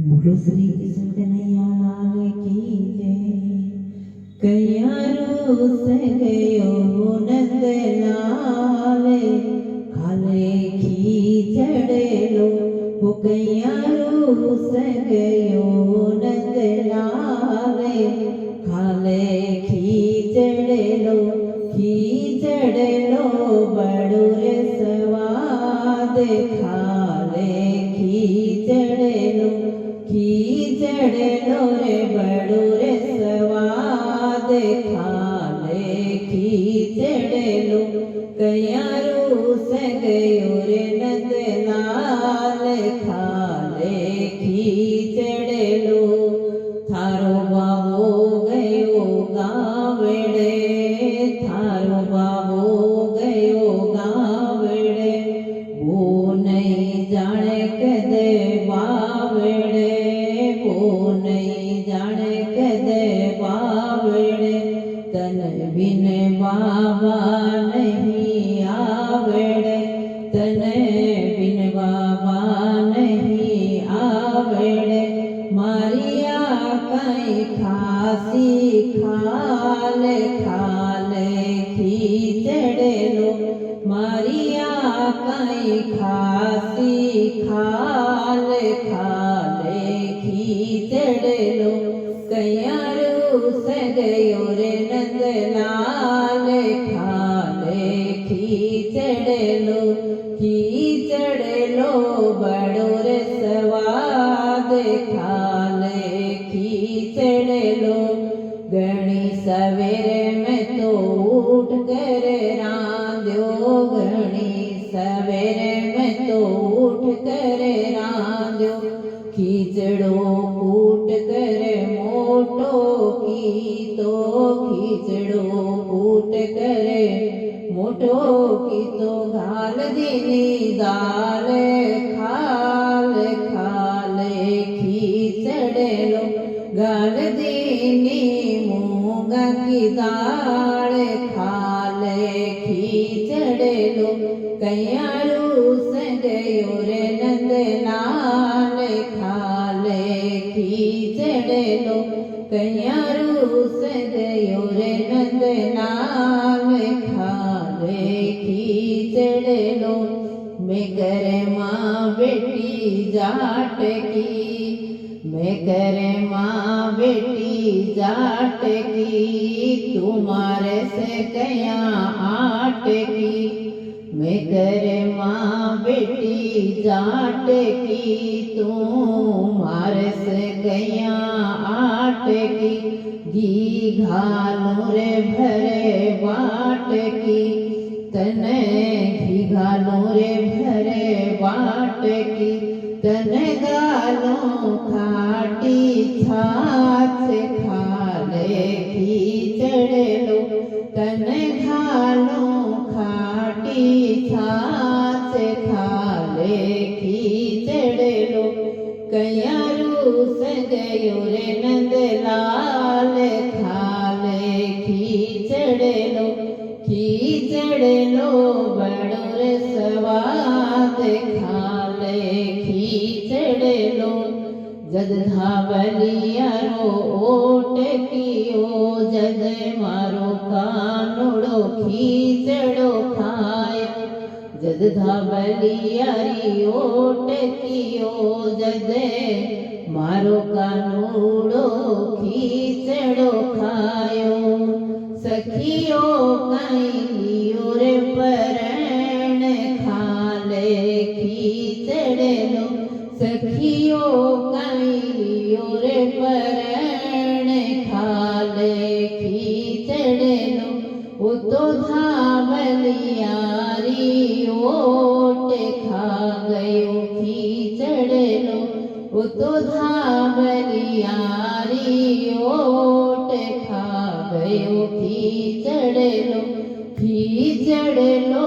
बोलो श्री कृष्ण कन्हैया लाल की जय। कयारो से गयो नंद लाल, खाले खीचड़ेलो वो कयारो से गयो नंद लाल, खाले खीचड़ेलो खीचड़ेलो बड़ो रे स्वाद, खाले खीचड़ेलो खीचड़ेलो रे बड़ो रे स्वाद, खाले खीचड़ेलो कयारो से गयो रे नंदलाल, खाले खीचड़ेलो थारो बाबो गयो गावड़े, थारो बाबो गयो गावड़े, वो नहीं जाने कदे बावड़े, वो नहीं जाने कदे बावड़े, तन बिन बाबा नहीं आवड़े, तन बिन बाबा नहीं आवड़े, मारिया कई खासी खाल, खाले खीचड़ेलो मारिया कई खासी खाल, खाले खीचड़ेलो कयारो से गयो रे नंदलाल, खाले खीचड़ेलो खीचड़ेलो बड़ो रे स्वाद, खाले खीचड़ेलो घणी सवेरे में तो उठ कर रांध्यो, घणी सवेरे में तो उठ कर रांध्यो, खीचड़ो कूट कर मोटो की तो, खीचड़ो कूट कर मोटो की तो, घाल दीनी दाल खाल, खाले खीचड़ेलो घाल दीनी मूंगा की दाल, खाले खीचड़ेलो कयारो से गयो रे नंदलाल, खाले खीचड़ेलो कयारो से गयो रे नंदलाल, खाले खीचड़ेलो मैं करे माँ बेटी जाट की, मैं करे माँ बेटी जाट की, तुम्हारे से कया आट की, मैं करे माँ बेटी जाट की, तुम्हारे से कया आट की, घी घालो रे भरे बाट की, तने घी घालो रे भरे बाट की, तने गालो खाटी छाछ, खाले खीचड़ेलो तने घालो खाटी छाछ, खाले खीचड़ेलो कयारो से गयो रे नंदलाल, खाले खीचड़ेलो खीचड़ेलो बड़ो रे स्वाद, खाले खीचड़ेलो जद धावलियारो ओट कियो, जद मारो कानुड़ो खीचड़ो खायो, जद धावलियारी ओट कियो, जद मारो कानुड़ो खीचड़ो खायो, सखियो कई लियो रे परण, खाले खीचड़ेलो सखियो कई लियो रे परण, खाले खीचड़ेलो वो तो धावलियारी ओट खा गयो खीचड़ेलो, वो तो धावलियारी ओट खा गयो खीचड़ेलो, खीचड़ेलो